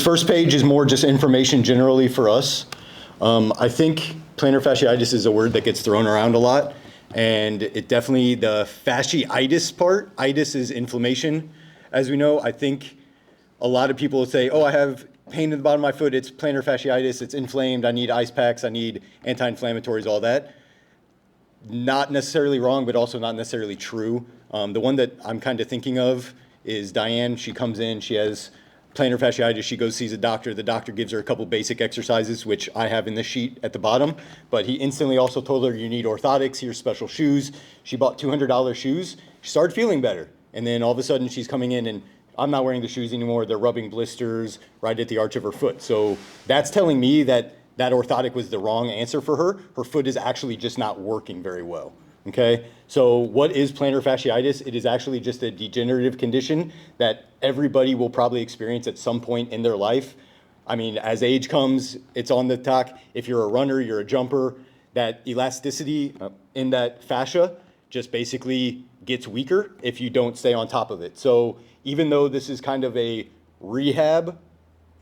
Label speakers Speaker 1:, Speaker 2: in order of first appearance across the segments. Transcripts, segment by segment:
Speaker 1: First page is more just information generally for us. I think plantar fasciitis is a word that gets thrown around a lot, and it definitely, the fasciitis part, itis is inflammation. As we know, I think a lot of people will say, oh, I have pain in the bottom of my foot, it's plantar fasciitis, it's inflamed, I need ice packs, I need anti-inflammatories, all that. Not necessarily wrong, but also not necessarily true. The one that I'm kind of thinking of is Diane. She comes in, she has plantar fasciitis, she goes sees a doctor. The doctor gives her a couple basic exercises, which I have in this sheet at the bottom, but he instantly also told her you need orthotics, here's special shoes. She bought $200 shoes, she started feeling better. And then all of a sudden she's coming in and I'm not wearing the shoes anymore, they're rubbing blisters right at the arch of her foot. So that's telling me that that orthotic was the wrong answer for her. Her foot is actually just not working very well, okay? So what is plantar fasciitis? It is actually just a degenerative condition that everybody will probably experience at some point in their life. I mean, as age comes, it's on the talk. If you're a runner, you're a jumper, that elasticity in that fascia just basically gets weaker if you don't stay on top of it. So even though this is kind of a rehab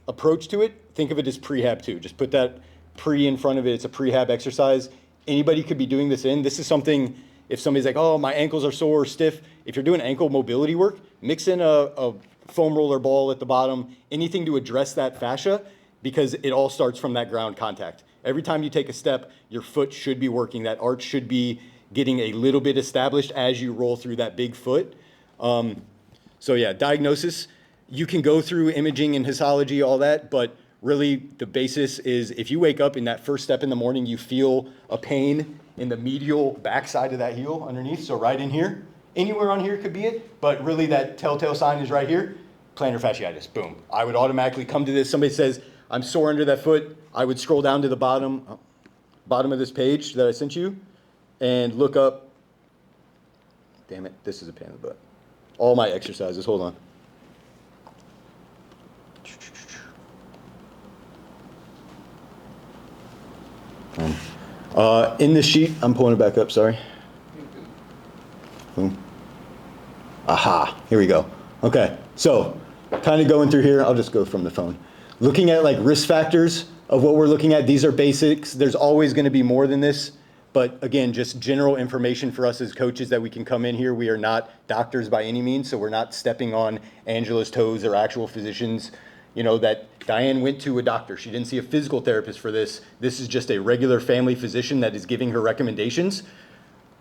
Speaker 1: approach to it, think of it as prehab too. Just put that pre in front of it. It's a prehab exercise. Anybody could be doing this in. This is something, if somebody's like, oh, my ankles are sore or stiff, if you're doing ankle mobility work, mix in a foam roller ball at the bottom, anything to address that fascia, because it all starts from that ground contact. Every time you take a step, your foot should be working. That arch should be getting a little bit established as you roll through that big foot. So yeah, diagnosis, you can go through imaging and histology, all that, but really the basis is if you wake up in that first step in the morning, you feel a pain in the medial backside of that heel underneath, so right in here. Anywhere on here could be it, but really that telltale sign is right here, plantar fasciitis, boom. I would automatically come to this. Somebody says, I'm sore under that foot. I would scroll down to the bottom of this page that I sent you and look up, damn it, this is a pain in the butt. All my exercises, hold on. In the sheet, I'm pulling it back up, sorry. Boom. Aha, here we go. Okay, so kind of going through here, I'll just go from the phone. Looking at like risk factors of what we're looking at, these are basics. There's always gonna be more than this, but again, just general information for us as coaches that we can come in here. We are not doctors by any means, so we're not stepping on Angela's toes or actual physicians. You know, that Diane went to a doctor. She didn't see a physical therapist for this. This is just a regular family physician that is giving her recommendations,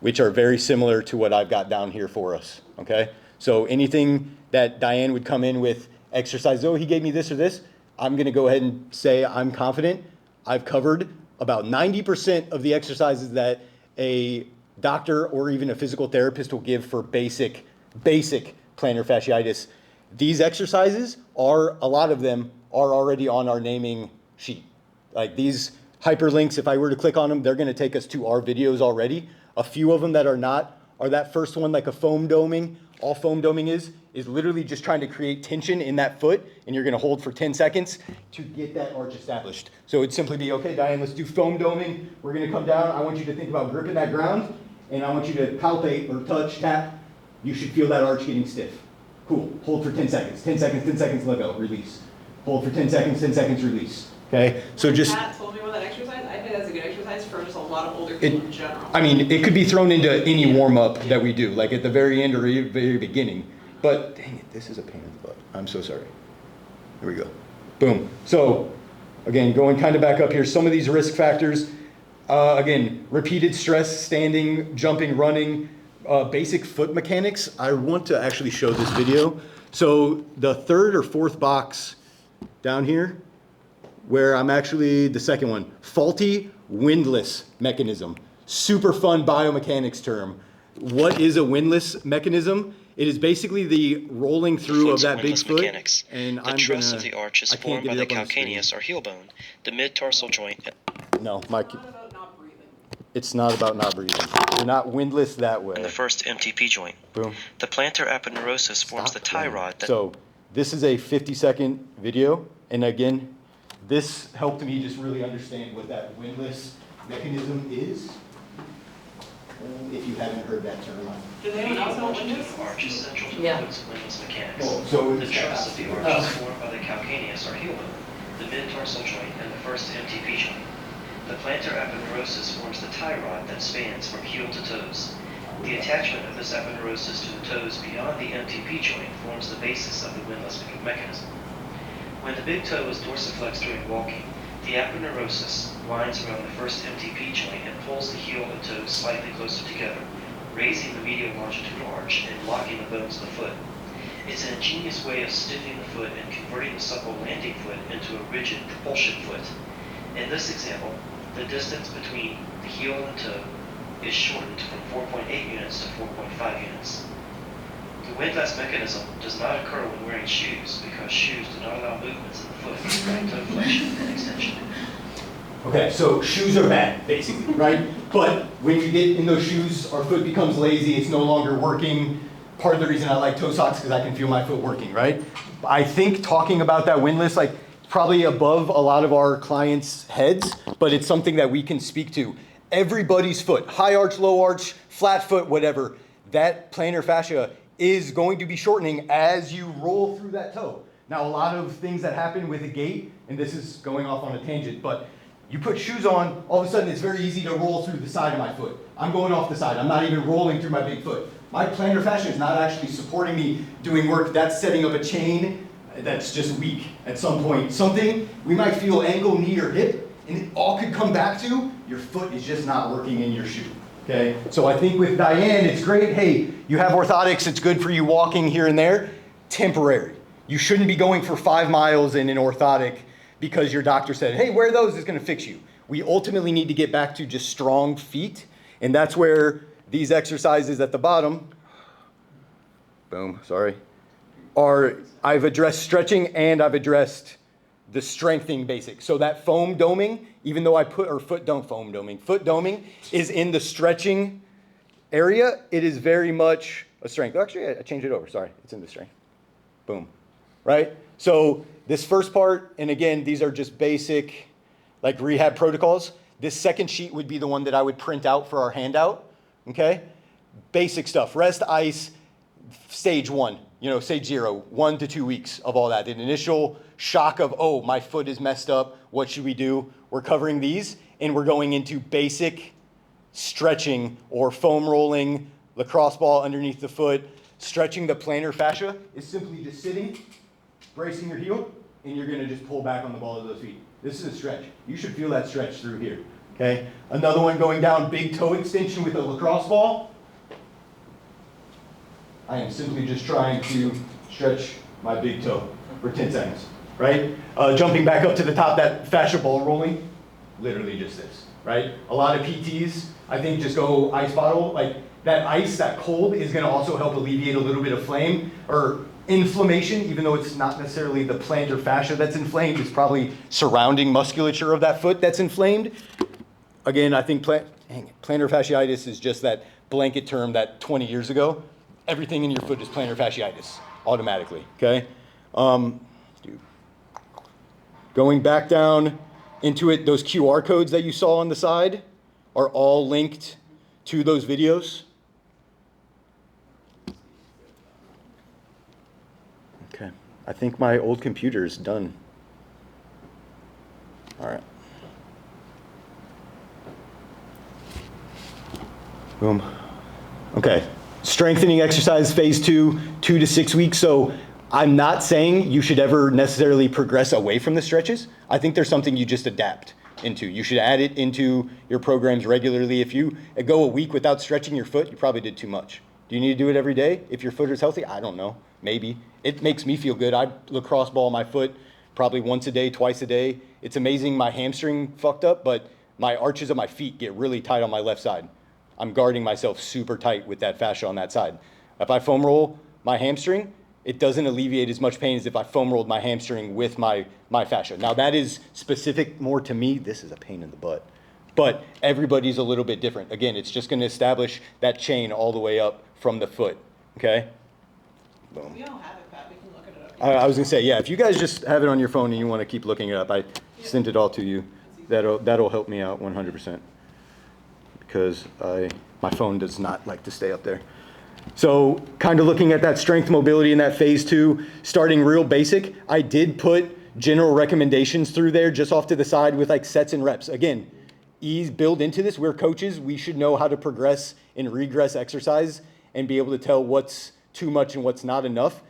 Speaker 1: which are very similar to what I've got down here for us, okay? So anything that Diane would come in with exercise, oh, he gave me this or this, I'm gonna go ahead and say I'm confident. I've covered about 90% of the exercises that a doctor or even a physical therapist will give for basic plantar fasciitis. These exercises are, a lot of them are already on our naming sheet. Like these hyperlinks, if I were to click on them, they're gonna take us to our videos already. A few of them that are not are that first one, like a foam doming. All foam doming is literally just trying to create tension in that foot, and you're gonna hold for 10 seconds to get that arch established. So it'd simply be, okay, Diane, let's do foam doming. We're gonna come down. I want you to think about gripping that ground, and I want you to palpate or touch, tap. You should feel that arch getting stiff. Cool, hold for 10 seconds, 10 seconds, 10 seconds, let go, release. Hold for 10 seconds, 10 seconds, release. Okay, so just.
Speaker 2: Pat told me about that exercise. I think that's a good exercise for just a lot of older people in general.
Speaker 1: I mean, it could be thrown into any warm-up that we do, like at the very end or very beginning. But dang it, this is a pain in the butt. I'm so sorry. Here we go. Boom. So again, going kind of back up here, some of these risk factors, again, repeated stress, standing, jumping, running, basic foot mechanics. I want to actually show this video. So the third or fourth box down here, where I'm actually, the second one, faulty windlass mechanism. Super fun biomechanics term. What is a windlass mechanism? It is basically the rolling through of that big foot.
Speaker 3: Mechanics.
Speaker 1: And
Speaker 3: the truss of the arch is formed by the calcaneus or heel bone, the mid-tarsal joint.
Speaker 1: No, Mike. It's not about not breathing. You're not windlass that way.
Speaker 3: And the first MTP joint.
Speaker 1: Boom.
Speaker 3: The plantar aponeurosis forms the tie rod.
Speaker 1: So this is a 50-second video, and again, this helped me just really understand what that windlass mechanism is. If you haven't heard that term.
Speaker 2: Does anyone else know what windlass?
Speaker 3: Arch is central to
Speaker 2: Yeah.
Speaker 3: windlass mechanics.
Speaker 1: Oh, so
Speaker 3: the truss of the arch is formed by the calcaneus or heel bone, the mid-tarsal joint, and the first MTP joint. The plantar aponeurosis forms the tie rod that spans from heel to toes. The attachment of this aponeurosis to the toes beyond the MTP joint forms the basis of the windlass mechanism. When the big toe is dorsiflexed during walking, the aponeurosis winds around the first MTP joint and pulls the heel and toes slightly closer together, raising the medial longitudinal arch and locking the bones of the foot. It's an ingenious way of stiffening the foot and converting the supple landing foot into a rigid propulsion foot. In this example, the distance between the heel and the toe is shortened from 4.8 units to 4.5 units. The windlass mechanism does not occur when wearing shoes because shoes do not allow movements in the foot, right toe flexion and extension.
Speaker 1: Okay, so shoes are bad, basically, right? But when you get in those shoes, our foot becomes lazy, it's no longer working. Part of the reason I like toe socks is because I can feel my foot working, right? I think talking about that windlass, like, probably above a lot of our clients' heads, but it's something that we can speak to. Everybody's foot, high arch, low arch, flat foot, whatever, that plantar fascia is going to be shortening as you roll through that toe. Now, a lot of things that happen with a gait, and this is going off on a tangent, but you put shoes on, all of a sudden it's very easy to roll through the side of my foot. I'm going off the side, I'm not even rolling through my big foot. My plantar fascia is not actually supporting me doing work, that's setting up a chain that's just weak at some point. Something, we might feel ankle, knee, or hip, and it all could come back to your foot is just not working in your shoe, okay? So I think with Diane, it's great, hey, you have orthotics, it's good for you walking here and there, temporary. You shouldn't be going for 5 miles in an orthotic because your doctor said, hey, wear those, it's gonna fix you. We ultimately need to get back to just strong feet, and that's where these exercises at the bottom, boom, sorry, I've addressed stretching and I've addressed the strengthening basics. So that foam doming, even though foot doming is in the stretching area, it is very much a strength. Actually, I changed it over, sorry, it's in the strength. Boom, right? So this first part, and again, these are just basic like rehab protocols. This second sheet would be the one that I would print out for our handout, okay? Basic stuff, rest, ice, stage 1, stage 0, 1 to 2 weeks of all that. An initial shock of, oh, my foot is messed up, what should we do? We're covering these, and we're going into basic stretching or foam rolling, lacrosse ball underneath the foot. Stretching the plantar fascia is simply just sitting, bracing your heel, and you're gonna just pull back on the ball of those feet. This is a stretch. You should feel that stretch through here, okay? Another one going down, big toe extension with a lacrosse ball. I am simply just trying to stretch my big toe for 10 seconds, right? Jumping back up to the top, that fascia ball rolling, literally just this, right? A lot of PTs, I think, just go ice bottle. Like that ice, that cold is gonna also help alleviate a little bit of flame or inflammation, even though it's not necessarily the plantar fascia that's inflamed, it's probably surrounding musculature of that foot that's inflamed. Again, I think plantar fasciitis is just that blanket term that 20 years ago, everything in your foot is plantar fasciitis automatically, okay? Going back down into it, those QR codes that you saw on the side are all linked to those videos. Okay, I think my old computer is done. All right. Boom. Okay, strengthening exercise phase 2, 2 to 6 weeks. So I'm not saying you should ever necessarily progress away from the stretches. I think there's something you just adapt into. You should add it into your programs regularly. If you go a week without stretching your foot, you probably did too much. Do you need to do it every day? If your foot is healthy, I don't know, maybe. It makes me feel good. I lacrosse ball my foot probably once a day, twice a day. It's amazing my hamstring fucked up, but my arches of my feet get really tight on my left side. I'm guarding myself super tight with that fascia on that side. If I foam roll my hamstring, it doesn't alleviate as much pain as if I foam rolled my hamstring with my fascia. Now that is specific more to me. This is a pain in the butt. But everybody's a little bit different. Again, it's just gonna establish that chain all the way up from the foot, okay? Boom.
Speaker 2: We don't have it, Pat, we can look it up.
Speaker 1: I was gonna say, yeah, if you guys just have it on your phone and you wanna keep looking it up, I sent it all to you. That'll help me out 100%. Because my phone does not like to stay up there. So kind of looking at that strength mobility in that phase 2, starting real basic, I did put general recommendations through there just off to the side with like sets and reps. Again, ease build into this. We're coaches. We should know how to progress and regress exercise and be able to tell what's too much and what's not enough.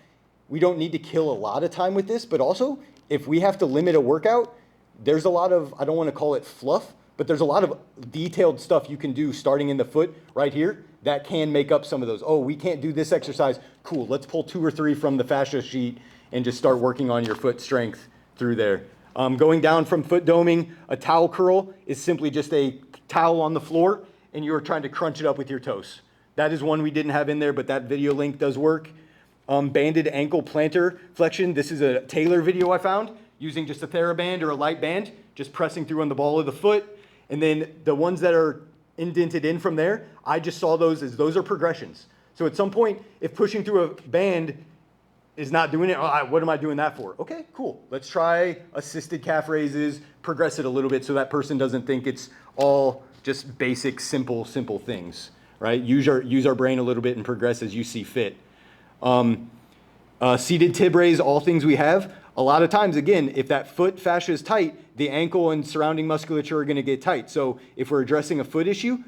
Speaker 1: We don't need to kill a lot of time with this, but also if we have to limit a workout, there's a lot of, I don't want to call it fluff, but there's a lot of detailed stuff you can do starting in the foot right here that can make up some of those. Oh, we can't do this exercise. Cool, let's pull 2 or 3 from the fascia sheet and just start working on your foot strength through there. Going down from foot doming, a towel curl is simply just a towel on the floor and you're trying to crunch it up with your toes. That is one we didn't have in there, but that video link does work. Banded ankle plantar flexion. This is a Taylor video I found using just a TheraBand or a light band, just pressing through on the ball of the foot. And then the ones that are indented in from there, I just saw those as those are progressions. So at some point, if pushing through a band is not doing it, what am I doing that for? Okay, cool. Let's try assisted calf raises, progress it a little bit so that person doesn't think it's all just basic, simple things, right? Use our brain a little bit and progress as you see fit. Seated tib raise, all things we have. A lot of times, again, if that foot fascia is tight, the ankle and surrounding musculature are going to get tight. So if we're addressing a foot issue,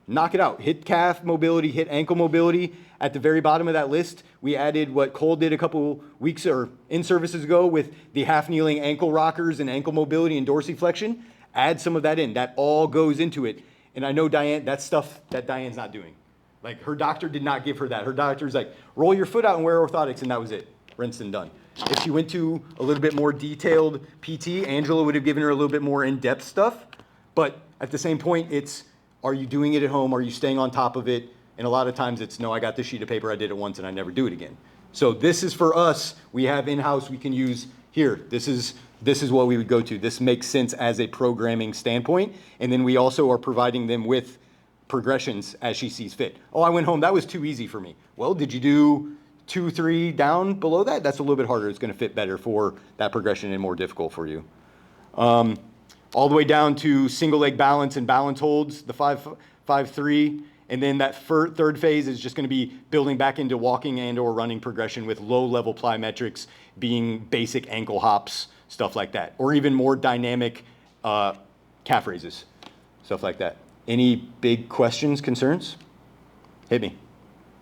Speaker 1: knock it out. Hit calf mobility, hit ankle mobility. At the very bottom of that list, we added what Cole did a couple weeks or in-services ago with the half-kneeling ankle rockers and ankle mobility and dorsiflexion. Add some of that in. That all goes into it. And I know Diane, that's stuff that Diane's not doing. Like her doctor did not give her that. Her doctor's like, roll your foot out and wear orthotics, and that was it. Rinsed and done. If she went to a little bit more detailed PT, Angela would have given her a little bit more in-depth stuff. But at the same point, it's, are you doing it at home? Are you staying on top of it? And a lot of times it's, no, I got this sheet of paper, I did it once and I never do it again. So this is for us, we have in-house, we can use here. This is what we would go to. This makes sense as a programming standpoint. And then we also are providing them with progressions as she sees fit. Oh, I went home, that was too easy for me. Well, did you do 2, 3 down below that? That's a little bit harder. It's going to fit better for that progression and more difficult for you. All the way down to single leg balance and balance holds, the 5-3. And then that third phase is just going to be building back into walking and or running progression with low level plyometrics being basic ankle hops, stuff like that. Or even more dynamic calf raises, stuff like that. Any big questions, concerns? Hit me.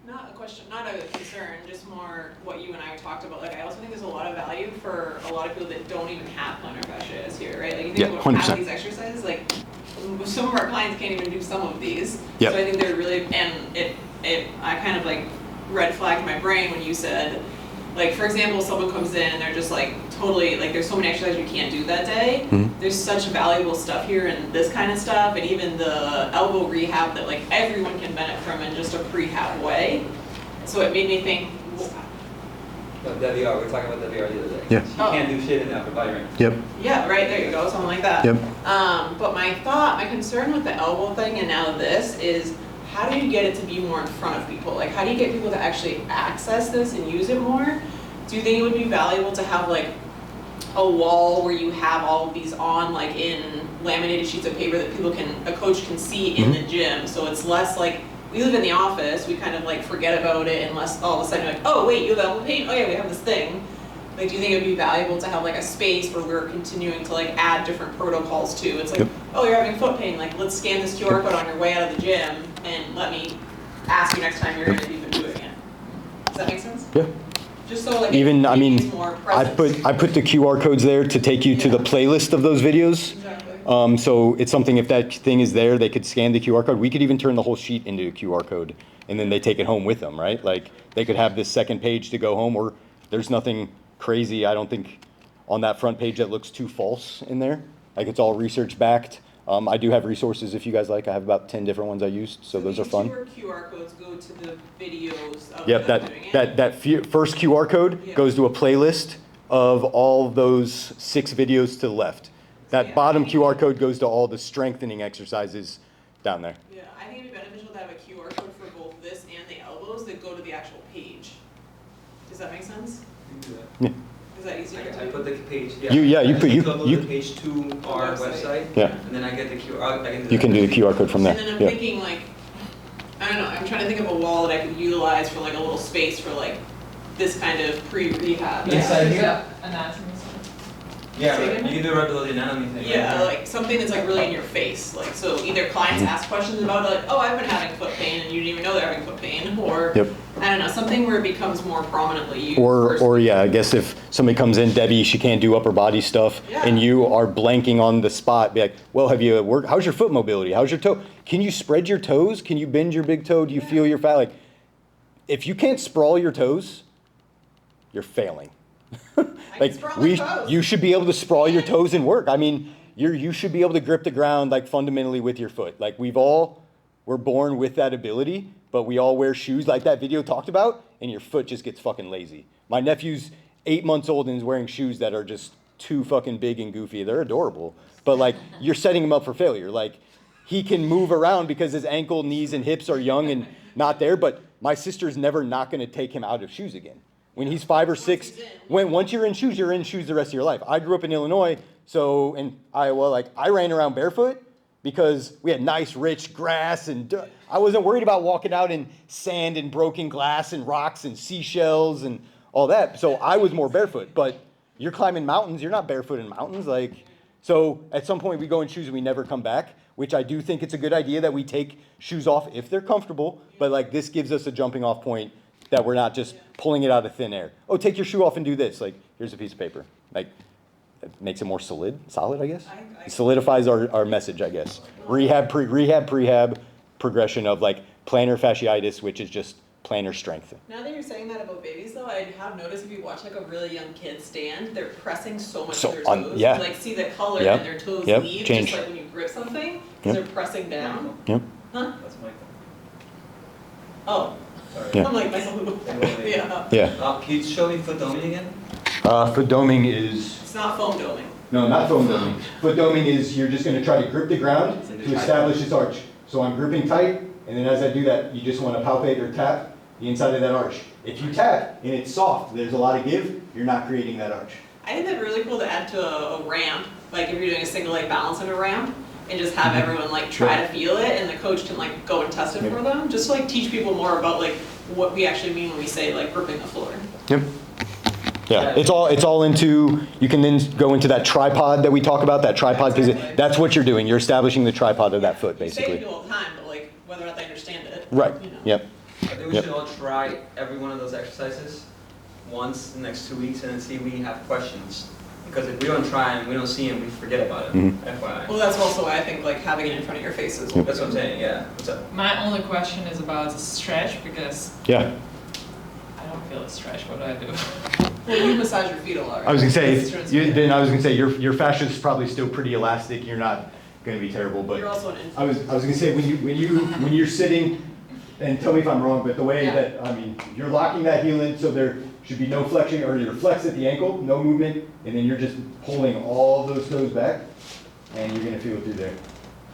Speaker 2: Not a question, not a concern, just more what you and I talked about. Like, I also think there's a lot of value for a lot of people that don't even have plantar fasciitis here, right? Like, you think about half these exercises, like, some of our clients can't even do some of these. Yep. So I think they're really, and I kind of like red flagged my brain when you said, like, for example, someone comes in and they're just like totally, like, there's so many exercises you can't do that day. Mm-hmm. There's such valuable stuff here and this kind of stuff, and even the elbow rehab that like everyone can benefit from in just a prehab way. So it made me think.
Speaker 4: WR, we were talking about WR the other day.
Speaker 1: Yeah.
Speaker 4: You can't do shit in the upper body range.
Speaker 1: Yep.
Speaker 2: Yeah, right, there you go, something like that.
Speaker 1: Yep.
Speaker 2: But my concern with the elbow thing and now this is, how do you get it to be more in front of people? Like, how do you get people to actually access this and use it more? Do you think it would be valuable to have like a wall where you have all of these on, like in laminated sheets of paper that a coach can see in the gym, so it's less like, we live in the office, we kind of like forget about it unless all of a sudden you're like, oh wait, you have elbow pain? Oh yeah, we have this thing. Like, do you think it would be valuable to have like a space where we're continuing to like add different protocols to? It's like, oh, you're having foot pain, like let's scan this QR code on your way out of the gym and let me ask you next time you're gonna even do it again. Does that make sense?
Speaker 1: Yeah.
Speaker 2: Just so like
Speaker 1: even, I mean,
Speaker 2: more
Speaker 1: I put the QR codes there to take you to the playlist of those videos.
Speaker 2: Exactly.
Speaker 1: So it's something, if that thing is there, they could scan the QR code. We could even turn the whole sheet into a QR code, and then they take it home with them, right? Like, they could have this second page to go home, or there's nothing crazy, I don't think, on that front page that looks too false in there. Like, it's all research backed. I do have resources if you guys like. I have about 10 different ones I used, so those are fun.
Speaker 2: QR codes go to the videos of
Speaker 1: yep,
Speaker 2: them doing it?
Speaker 1: that first QR code goes to a playlist of all those 6 videos to the left. That bottom QR code goes to all the strengthening exercises down there.
Speaker 2: Yeah, I think it'd be beneficial to have a QR code for both this and the elbows that go to the actual page. Does that make sense?
Speaker 4: You can do that.
Speaker 1: Yeah.
Speaker 2: Is that easier to do?
Speaker 4: I put the page.
Speaker 1: You
Speaker 4: upload the page to our website.
Speaker 1: Yeah.
Speaker 4: And then I get the QR.
Speaker 1: You can do the QR code from there.
Speaker 2: And then I'm
Speaker 1: yeah.
Speaker 2: thinking like, I I don't know, I'm trying to think of a wall that I could utilize for like a little space for like this kind of pre-rehab.
Speaker 4: Inside here?
Speaker 5: Yeah, anatomy.
Speaker 4: Yeah,
Speaker 2: Say
Speaker 4: right.
Speaker 2: again?
Speaker 4: You can do right below the anatomy thing.
Speaker 2: Yeah,
Speaker 4: right?
Speaker 2: like something that's like really in your face. Like, so either clients ask questions about it, like, oh, I've been having foot pain and you didn't even know they're having foot pain, or
Speaker 1: Yep.
Speaker 2: I don't know, something where it becomes more prominently used.
Speaker 1: Or yeah, I guess if somebody comes in, Debbie, she can't do upper body stuff,
Speaker 2: Yeah.
Speaker 1: and you are blanking on the spot, be like, well, have you worked, how's your foot mobility? How's your toe? Can you spread your toes? Can you bend your big toe? Do you feel your fat? Like, if you can't sprawl your toes, you're failing. Like,
Speaker 2: sprawl my toes.
Speaker 1: you should be able to sprawl your toes and work. I mean, you should be able to grip the ground like fundamentally with your foot. Like we're born with that ability, but we all wear shoes like that video talked about, and your foot just gets fucking lazy. My nephew's 8 months old and is wearing shoes that are just too fucking big and goofy. They're adorable, but like you're setting him up for failure. Like he can move around because his ankle, knees, and hips are young and not there, but my sister's never not gonna take him out of shoes again. When he's 5 or 6, once you're in shoes the rest of your life. I grew up in Illinois, so in Iowa, like I ran around barefoot because we had nice, rich grass and dirt. I wasn't worried about walking out in sand and broken glass and rocks and seashells and all that. So I was more barefoot. But you're climbing mountains, you're not barefoot in mountains. Like, so at some point we go in shoes and we never come back, which I do think it's a good idea that we take shoes off if they're comfortable. But like this gives us a jumping off point that we're not just pulling it out of thin air. Oh, take your shoe off and do this. Like, here's a piece of paper. Like, it makes it more solid, I guess. It solidifies our message, I guess. Rehab, prehab, progression of like plantar fasciitis, which is just plantar strength.
Speaker 2: Now that you're saying that about babies though, I have noticed if you watch like a really young kid stand, they're pressing so much
Speaker 1: So,
Speaker 2: of their toes.
Speaker 1: yeah.
Speaker 2: You like see the color
Speaker 1: Yep.
Speaker 2: and their toes
Speaker 1: Yep.
Speaker 2: leave,
Speaker 1: Change.
Speaker 2: just like when you grip something,
Speaker 1: Yep.
Speaker 2: because they're pressing down.
Speaker 1: Yep.
Speaker 2: Huh?
Speaker 4: That's my thing.
Speaker 2: Oh.
Speaker 4: Sorry.
Speaker 1: Yeah.
Speaker 2: I'm like, Michael, who? Yeah.
Speaker 1: Yeah.
Speaker 4: Can you show me foot doming again?
Speaker 1: Foot doming is,
Speaker 2: It's not foam doming.
Speaker 1: no, not foam doming. Foot doming is you're just gonna try to grip the ground to establish this arch. So I'm gripping tight, and then as I do that, you just wanna palpate or tap the inside of that arch. If you tap and it's soft, there's a lot of give, you're not creating that arch.
Speaker 2: I think that'd be really cool to add to a ramp, like if you're doing a single leg balance in a ramp, and just have everyone like try to feel it, and the coach can like go and test it for them, just to like teach people more about like what we actually mean when we say like gripping the floor.
Speaker 1: Yep. Yeah, it's all into, you can then go into that tripod that we talk about, that tripod position. That's what you're doing. You're establishing the tripod of that foot,
Speaker 2: You say
Speaker 1: basically.
Speaker 2: it all the time, but like whether or not they understand it.
Speaker 1: Right,
Speaker 2: you know.
Speaker 1: yep.
Speaker 4: I think we
Speaker 1: Yep.
Speaker 4: should all try every one of those exercises once in the next 2 weeks and then see if we have questions. Because if we don't try and we don't see them, we forget about it.
Speaker 1: Mhm.
Speaker 4: FYI.
Speaker 2: Well, that's also why I think like having it in front of your face is.
Speaker 4: That's what I'm saying, yeah. What's up?
Speaker 5: My only question is about the stretch because
Speaker 1: Yeah.
Speaker 5: I don't feel a stretch. What do I do?
Speaker 2: Well, you massage your feet a lot. Right?
Speaker 1: I was gonna say,
Speaker 2: That's true.
Speaker 1: then I was gonna say, your fascia is probably still pretty elastic. You're not gonna be terrible, but
Speaker 2: You're also an
Speaker 1: I was gonna say, when you're sitting, and tell me if I'm wrong, but the way
Speaker 2: Yeah.
Speaker 1: that, I mean, you're locking that heel in, so there should be no flexion, or you're flexed at the ankle, no movement, and then you're just pulling all those toes back, and you're gonna feel it through there.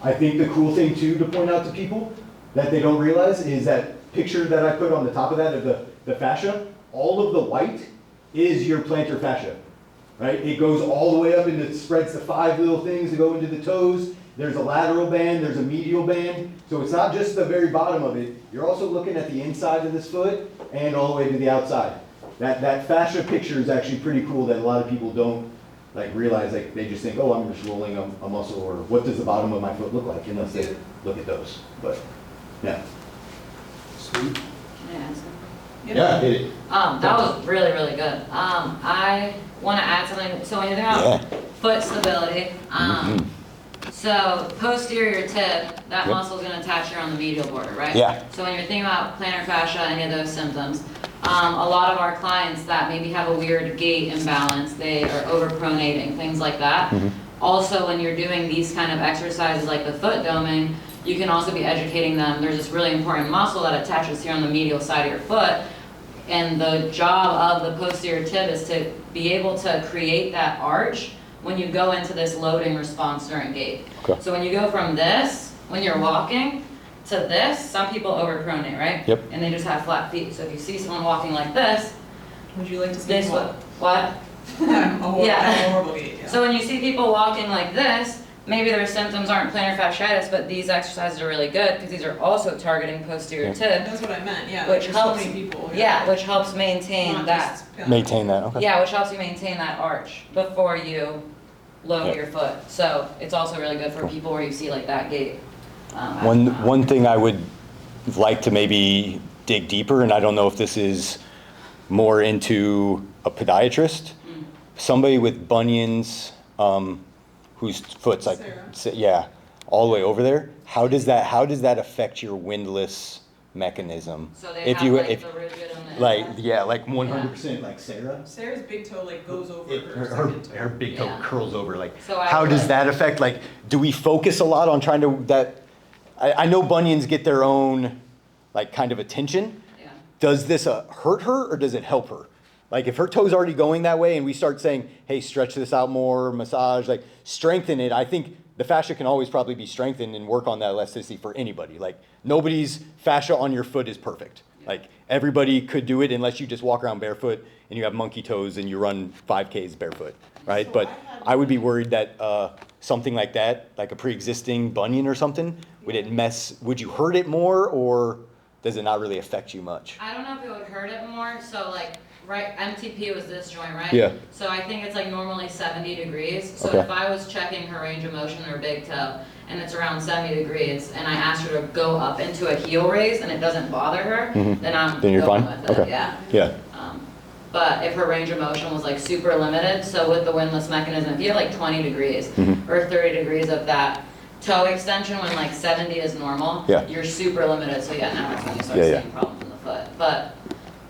Speaker 1: I think the cool thing too to point out to people that they don't realize is that picture that I put on the top of that of the fascia, all of the white is your plantar fascia, right? It goes all the way up and it spreads the 5 little things that go into the toes. There's a lateral band, there's a medial band. So it's not just the very bottom of it. You're also looking at the inside of this foot and all the way to the outside. That fascia picture is actually pretty cool that a lot of people don't like realize. Like they just think, oh, I'm just rolling a muscle, or what does the bottom of my foot look like, unless they look at those. But yeah. Sweet.
Speaker 6: Can I ask something?
Speaker 1: Yeah, hit it.
Speaker 6: That was really, really good. I want to add something. So when you think about foot stability, so posterior tib, that
Speaker 1: Yep.
Speaker 6: muscle is going to attach here on the medial border, right?
Speaker 1: Yeah.
Speaker 6: So when you're thinking about plantar fascia, any of those symptoms, a lot of our clients that maybe have a weird gait imbalance, they are overpronating, things like that. Also, when you're doing these kind of exercises like the foot doming, you can also be educating them. There's this really important muscle that attaches here on the medial side of your foot. And the job of the posterior tib is to be able to create that arch when you go into this loading response during gait.
Speaker 1: Okay.
Speaker 6: So when you go from this, when you're walking, to this, some people overpronate, right?
Speaker 1: Yep.
Speaker 6: And they just have flat feet. So if you see someone walking like this,
Speaker 2: Would you like to see
Speaker 6: this
Speaker 2: me
Speaker 6: way.
Speaker 2: walk?
Speaker 6: What?
Speaker 2: I'm a
Speaker 6: Yeah.
Speaker 2: horrible gait, yeah.
Speaker 6: So when you see people walking like this, maybe their symptoms aren't plantar fasciitis, but these exercises are really good because these are also targeting posterior tib,
Speaker 2: That's what I meant, yeah.
Speaker 6: which
Speaker 2: there's
Speaker 6: helps.
Speaker 2: So many people.
Speaker 6: Yeah, which helps maintain
Speaker 2: Not
Speaker 6: that.
Speaker 2: just plantar.
Speaker 1: Maintain that, okay.
Speaker 6: Yeah, which helps you maintain that arch before you load
Speaker 1: Yeah.
Speaker 6: your foot. So it's also really good for people where you see like that gait.
Speaker 1: One thing I would like to maybe dig deeper, and I don't know if this is more into a podiatrist, somebody with bunions, whose foot's like, yeah, all the way over there. How does that affect your windlass mechanism?
Speaker 6: So they have like the rigid and the
Speaker 1: like 100% like Sarah.
Speaker 2: Sarah's big toe like goes over
Speaker 1: Her big toe
Speaker 6: Yeah.
Speaker 1: curls over. Like,
Speaker 6: So I
Speaker 1: how
Speaker 6: would
Speaker 1: does
Speaker 6: like-
Speaker 1: that affect? Like, do we focus a lot on trying to that? I know bunions get their own like kind of attention.
Speaker 6: Yeah.
Speaker 1: Does this hurt her or does it help her? Like, if her toe's already going that way and we start saying, hey, stretch this out more, massage, like strengthen it, I think the fascia can always probably be strengthened and work on that elasticity for anybody. Like, nobody's fascia on your foot is perfect. Like, everybody could do it unless you just walk around barefoot and you have monkey toes and you run 5Ks barefoot, right?
Speaker 2: So
Speaker 1: But I would be worried that something like that, like a pre-existing bunion or something, would you hurt it more or does it not really affect you much?
Speaker 6: I don't know if it would hurt it more. So like, right, MTP was this joint, right?
Speaker 1: Yeah.
Speaker 6: So I think it's like normally 70 degrees. So
Speaker 1: Okay.
Speaker 6: if I was checking her range of motion in her big toe and it's around 70 degrees and I asked her to go up into a heel raise and it doesn't bother her, then
Speaker 1: you're
Speaker 6: going
Speaker 1: fine?
Speaker 6: with it,
Speaker 1: Okay.
Speaker 6: yeah.
Speaker 1: Yeah.
Speaker 6: But if her range of motion was like super limited, so with the windlass mechanism, if you have like 20 degrees or 30 degrees of that toe extension when like 70 is normal,
Speaker 1: Yeah.
Speaker 6: you're super limited. So yeah, now that's when you start
Speaker 1: Yeah, yeah.
Speaker 6: seeing problems in the foot. But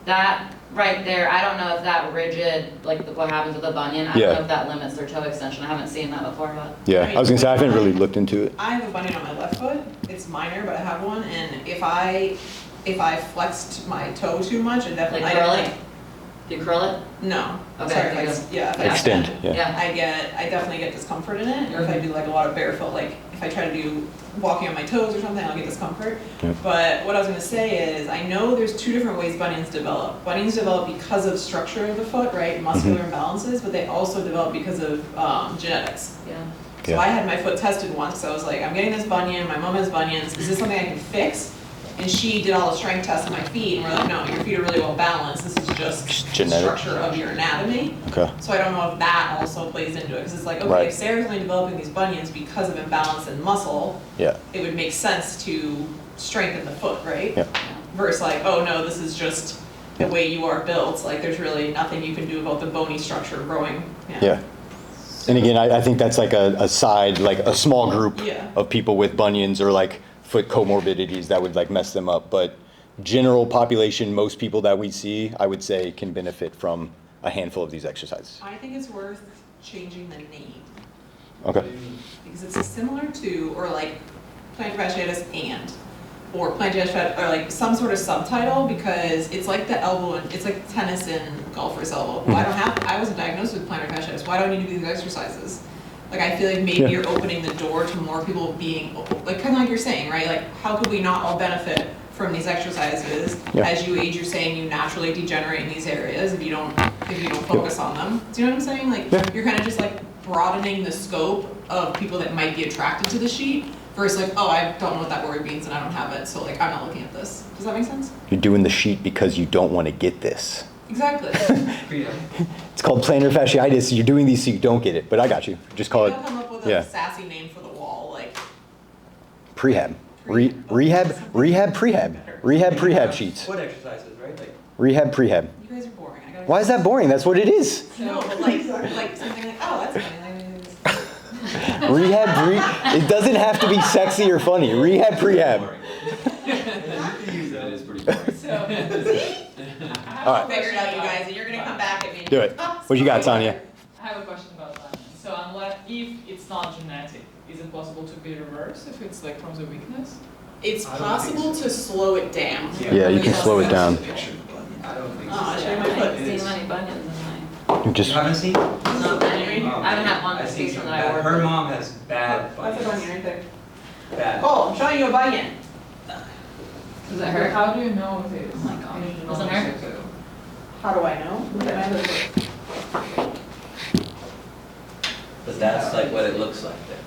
Speaker 6: that right there, I don't know if that rigid, like what happens with a bunion, I don't
Speaker 1: Yeah.
Speaker 6: know if that limits their toe extension. I haven't seen that before, but.
Speaker 1: Yeah, I was gonna say, I haven't really looked into it.
Speaker 2: I have a bunion on my left foot. It's minor, but I have one. And if I flexed my toe too much, and definitely
Speaker 6: Like curling? Do you curl it?
Speaker 2: No.
Speaker 6: Okay,
Speaker 2: Sorry,
Speaker 6: you
Speaker 2: if I,
Speaker 6: go.
Speaker 2: yeah. If I
Speaker 1: Extend,
Speaker 2: extend,
Speaker 1: yeah.
Speaker 2: I definitely get discomfort in it. Or if I do like a lot of barefoot, like if I try to do walking on my toes or something, I'll get discomfort.
Speaker 1: Yeah.
Speaker 2: But what I was gonna say is, I know there's two different ways bunions develop. Bunions develop because of structure of the foot, right? Muscular imbalances, but they also develop because of genetics.
Speaker 6: Yeah.
Speaker 2: So
Speaker 1: Yeah.
Speaker 2: I had my foot tested once, so I was like, I'm getting this bunion, my mom has bunions, is this something I can fix? And she did all the strength tests on my feet, and we're like, no, your feet are really well balanced, this is just the
Speaker 1: Genetic.
Speaker 2: structure of your anatomy.
Speaker 1: Okay.
Speaker 2: So I don't know if that also plays into it, because it's like, okay,
Speaker 1: Right.
Speaker 2: if Sarah's only developing these bunions because of imbalance in muscle,
Speaker 1: Yeah.
Speaker 2: it would make sense to strengthen the foot, right?
Speaker 1: Yeah.
Speaker 2: Versus like, oh no, this is just the way you are built, like there's really nothing you can do about the bony structure growing.
Speaker 1: Yeah. And again, I think that's like a side, like a small group
Speaker 2: Yeah.
Speaker 1: of people with bunions or like foot comorbidities that would like mess them up. But general population, most people that we see, I would say can benefit from a handful of these exercises.
Speaker 2: I think it's worth changing the name.
Speaker 1: Okay.
Speaker 2: Because it's similar to, or like plantar fasciitis and, or plantar fasciitis, or like some sort of subtitle, because it's like the elbow, and it's like tennis and golfer's elbow. Well, I wasn't diagnosed with plantar fasciitis, why do I need to do these exercises? Like, I feel like maybe
Speaker 1: Yeah.
Speaker 2: you're opening the door to more people being, like, kind of like you're saying, right? Like, how could we not all benefit from these exercises?
Speaker 1: Yeah.
Speaker 2: As you age, you're saying you naturally degenerate in these areas if you don't focus on them. Do you know what I'm saying? Like,
Speaker 1: Yeah.
Speaker 2: you're kind of just like broadening the scope of people that might be attracted to the sheet versus like, oh, I don't know what that word means and I don't have it, so like, I'm not looking at this. Does that make sense?
Speaker 1: You're doing the sheet because you don't want to get this.
Speaker 2: Exactly.
Speaker 1: It's called plantar fasciitis. You're doing these so you don't get it, but I got you. Just call it
Speaker 2: Maybe I'll come up with
Speaker 1: yeah.
Speaker 2: a sassy name for the wall, like
Speaker 1: prehab. Rehab sheets.
Speaker 4: Foot exercises, right? Like,
Speaker 1: Rehab prehab.
Speaker 2: you guys are boring. I gotta.
Speaker 1: Why is that boring? That's what it is.
Speaker 2: No, but like something like, oh, that's funny.
Speaker 1: It doesn't have to be sexy or funny. Rehab prehab.
Speaker 7: That is pretty boring.
Speaker 1: All right,
Speaker 2: Figure it out, you guys, and you're gonna come back at me.
Speaker 1: do it. What you got, Tanya?
Speaker 5: I have a question about that. So unless, if it's not genetic, is it possible to be reversed if it's like from the weakness?
Speaker 2: It's
Speaker 4: I don't think
Speaker 2: possible
Speaker 4: so.
Speaker 2: to slow it down.
Speaker 1: Yeah, you can slow it down.
Speaker 4: I don't think
Speaker 2: Oh,
Speaker 4: so.
Speaker 2: I show you my
Speaker 6: I
Speaker 2: foot.
Speaker 6: haven't seen many bunions in my,
Speaker 1: You just
Speaker 4: You haven't seen?
Speaker 6: not many.
Speaker 4: Oh,
Speaker 6: I haven't had one
Speaker 4: I've
Speaker 6: that's
Speaker 4: seen
Speaker 6: recent
Speaker 4: some
Speaker 6: that I
Speaker 4: bad-
Speaker 6: worked
Speaker 4: Her
Speaker 6: with.
Speaker 4: mom has bad
Speaker 2: That's a
Speaker 4: bunions.
Speaker 2: bunion right there.
Speaker 4: Bad.
Speaker 2: Cole, I'm showing you a bunion.
Speaker 6: Does it hurt?
Speaker 5: How do you know if it's?
Speaker 6: Oh my gosh.
Speaker 5: any
Speaker 6: Doesn't
Speaker 5: genetic
Speaker 6: hurt?
Speaker 5: too?
Speaker 2: How do I know? Look at my other foot.
Speaker 7: But that's like what it looks like then.